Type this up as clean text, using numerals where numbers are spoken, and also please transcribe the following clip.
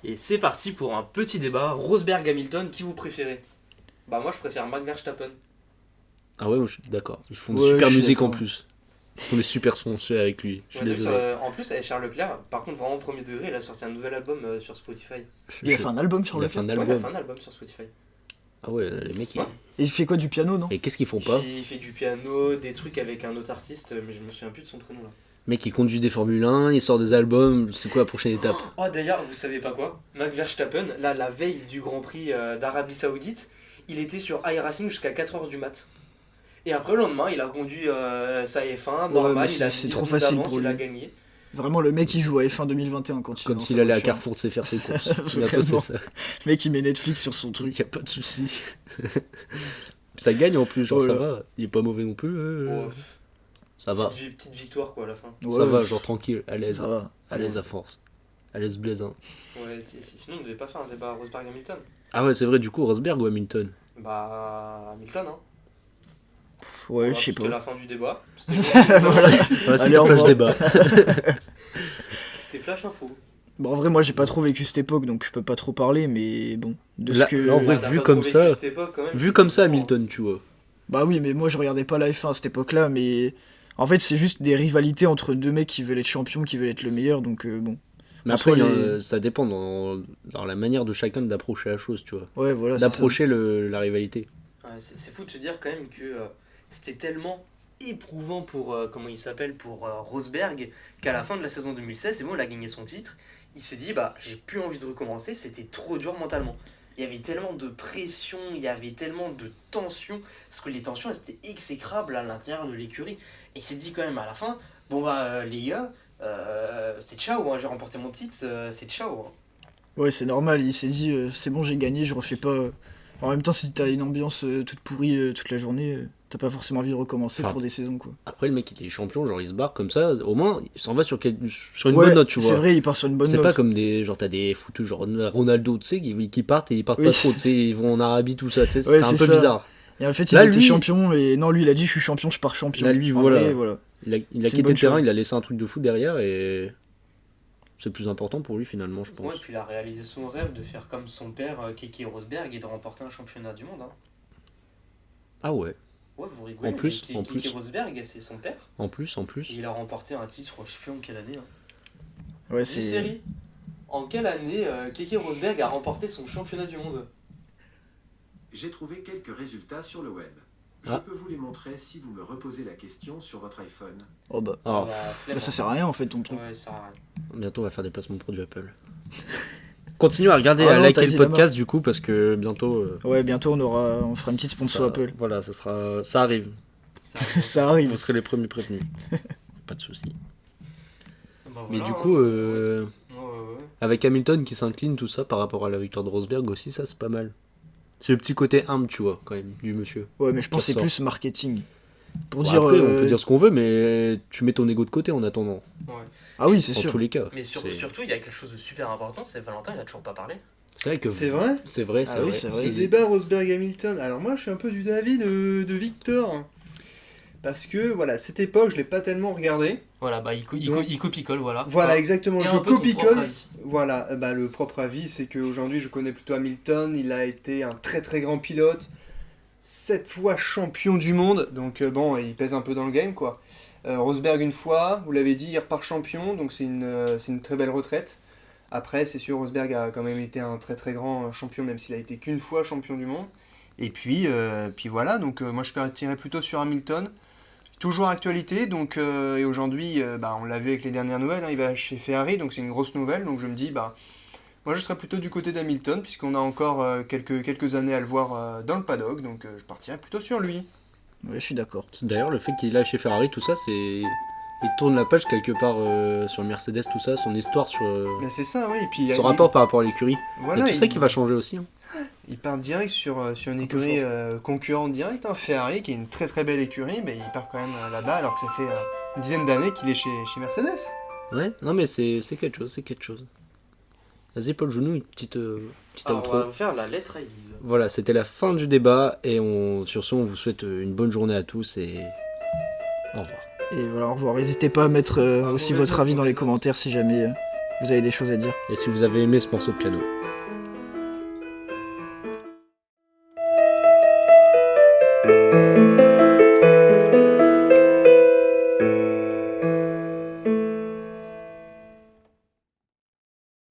Et c'est parti pour un petit débat. Rosberg-Hamilton, qui vous préférez? Bah moi je préfère Max Verstappen. Ah ouais, moi je suis d'accord. Ils font de Ouais, super je suis musique en d'accord. plus. Ils font des super sons aussi avec lui. Je suis Ouais, t'as vu, désolé. en plus avec Charles Leclerc, par contre vraiment premier degré, il a sorti un nouvel album sur Spotify. Il a fait un album sur Il le a fait un Ouais, il a album. fait un album sur Spotify. Ah ouais, les mecs, Ouais. Et il fait quoi, du piano, non? Et qu'est-ce qu'ils font Il pas? fait, il fait du piano, des trucs avec un autre artiste, mais je me souviens plus de son prénom là. Mec, il conduit des Formule 1, il sort des albums. C'est quoi la prochaine étape? Oh d'ailleurs, vous savez pas quoi? Max Verstappen, là la veille du Grand Prix d'Arabie Saoudite, il était sur iRacing jusqu'à 4h du mat. Et après le lendemain, il a conduit sa F1 Ouais, normal, mais il a c'est 10 trop minutes facile d'avance, pour il a lui. gagné. Vraiment, le mec, il joue à F1 2021 quand il est Comme dans s'il sa allait à voiture. Carrefour de se faire ses courses. Bientôt, Vraiment. c'est ça. Le mec, il met Netflix sur son Il truc. y a pas de souci. Ça gagne en plus, genre Oh là. ça va. Il est pas mauvais non plus. Bon, Ça va. petite victoire quoi à la fin. Ouais, Ça va, genre tranquille, à l'aise. Ça va. À l'aise à force. À l'aise blaisin. Ouais, sinon on devait pas faire un débat Rosberg-Hamilton. Ah ouais, c'est vrai, du coup, Rosberg ou Hamilton? Bah Hamilton hein. Ouais, Voilà, je sais C'était pas. la fin du débat. C'était Voilà. Ouais, c'était Allez, au flash revoir. débat. C'était Flash Info. Bon, en vrai, moi, j'ai pas trop vécu cette époque, donc je peux pas trop parler, mais bon. De Là- ce que... là, en vrai, T'as vu pas comme trop ça- vécu cette époque, quand même, Vu c'était comme ça, différent. Hamilton, tu vois. Bah oui, mais moi, je regardais pas la F1 à cette époque-là, mais... En fait, c'est juste des rivalités entre deux mecs qui veulent être champions, qui veulent être le meilleur, donc bon. Mais Après, après, les- ça dépend dans la manière de chacun d'approcher la chose, tu vois. Ouais, voilà, c'est ça. D'approcher la rivalité. Ouais, c'est fou de te dire quand même que c'était tellement éprouvant pour, comment il s'appelle, pour Rosberg, qu'à la fin de la saison 2016, c'est bon, il a gagné son titre, il s'est dit, bah j'ai plus envie de recommencer, c'était trop dur mentalement. Il y avait tellement de pression, il y avait tellement de tension, parce que les tensions, elles étaient exécrables à l'intérieur de l'écurie. Et il s'est dit quand même à la fin, bon bah les gars, c'est ciao, hein, j'ai remporté mon titre, c'est ciao. Hein. Ouais, c'est normal, il s'est dit, c'est bon, j'ai gagné, je refais pas... En même temps, si t'as une ambiance toute pourrie toute la journée, t'as pas forcément envie de recommencer Enfin, pour des saisons, quoi. Après, le mec, il est champion, genre il se barre comme ça. Au moins, il s'en va sur une Ouais, bonne note, tu c'est vois. vrai, il part sur une bonne C'est note. pas comme des. Genre, t'as des foutus, genre Ronaldo, tu sais, qui partent et ils partent Oui. pas trop, tu sais, ils vont en Arabie, tout ça, tu sais, Ouais, c'est un c'est peu ça. bizarre. Et en fait, ils Là, étaient lui- champions, et non, lui, il a dit, je suis champion, je pars champion. Là, lui, En voilà. vrai, voilà. Il a C'est une quitté bonne le terrain, chose. il a laissé un truc de fou derrière et. C'est le plus important pour lui, finalement, je pense. Ouais, puis il a réalisé son rêve de faire comme son père, Keke Rosberg, et de remporter un championnat du monde. Hein. Ah ouais, Ouais, vous rigolez, En plus, mais en Keke plus. Rosberg, c'est son père. en plus. Et il a remporté un titre, je sais plus en quelle année. Hein. Ouais, Dis c'est... série, en quelle année Keke Rosberg a remporté son championnat du monde? J'ai trouvé quelques résultats sur le web. Je Ah. peux vous les montrer si vous me reposez la question sur votre iPhone. Oh bah... Ah, Bah, flemme, Bah, ça hein. sert à rien, en fait, ton truc. Ouais, ça sert à rien. bientôt, on va faire des placements de produits Apple. Continuez à regarder, Ah à non, liker t'as le dit la podcast, du coup, parce que bientôt. Ouais, bientôt, on fera une petite sponsor ça- Apple. Voilà, ça arrive. Ça arrive. Ça arrive. Vous serez les premiers prévenus. Pas de soucis. Bah, Mais voilà, du hein. coup, Ouais. avec Hamilton qui s'incline, tout ça, par rapport à la victoire de Rosberg aussi, ça c'est pas mal. C'est le petit côté humble, tu vois, quand même, du monsieur. Ouais, mais je pense que Ça c'est ressort. plus marketing. Pour Bon, dire... après, on peut dire ce qu'on veut, mais tu mets ton ego de côté en attendant, Ouais. Ah oui, c'est en sûr. tous les cas. Mais C'est- surtout, il y a quelque chose de super important, c'est Valentin, il a toujours pas parlé. C'est vrai que. C'est vrai C'est vrai, c'est Ah oui, vrai. c'est Ce vrai. débat Rosberg-Hamilton. Alors moi, je suis un peu du avis de Victor. Parce que, voilà, cette époque, je l'ai pas tellement regardé. Voilà, bah Donc- il copie-colle, voilà. Voilà, exactement. Et Je un peu ton copie-colle. propre avis. Voilà, bah, le propre avis, c'est qu'aujourd'hui, je connais plutôt Hamilton. Il a été un très très grand pilote. 7 fois champion du monde. Donc bon, il pèse un peu dans le game, quoi. Rosberg une fois, vous l'avez dit, il repart champion. Donc c'est une très belle retraite. Après, c'est sûr, Rosberg a quand même été un très très grand champion, même s'il a été qu'une fois champion du monde. Et puis voilà, donc moi je partirais plutôt sur Hamilton. Toujours actualité, donc et aujourd'hui, bah, on l'a vu avec les dernières nouvelles, hein, il va chez Ferrari, donc c'est une grosse nouvelle, donc je me dis, bah, moi je serais plutôt du côté d'Hamilton, puisqu'on a encore quelques années à le voir dans le paddock, donc je partirais plutôt sur lui. Ouais, je suis d'accord. D'ailleurs, le fait qu'il est là chez Ferrari, tout ça, c'est. Il tourne la page quelque part sur le Mercedes, tout ça, son histoire sur. Mais c'est ça, oui, et puis Son rapport par rapport à l'écurie. voilà, Et tout ça qui va changer aussi. Hein. il part direct sur une écurie concurrente directe, hein, Ferrari, qui est une très très belle écurie, mais il part quand même là-bas, alors que ça fait une dizaine d'années qu'il est chez Mercedes. Ouais, non mais c'est quelque chose, c'est quelque chose. Vas-y Paul, joue-nous une petite Alors, outro. on va faire la lettre à Elise. Voilà, c'était la fin du débat et sur ce on vous souhaite une bonne journée à tous et au revoir. Et voilà, au revoir. N'hésitez pas à mettre aussi mauvaise votre avis note, dans les mauvaise commentaires si jamais vous avez des choses à dire. Et si vous avez aimé ce morceau de piano.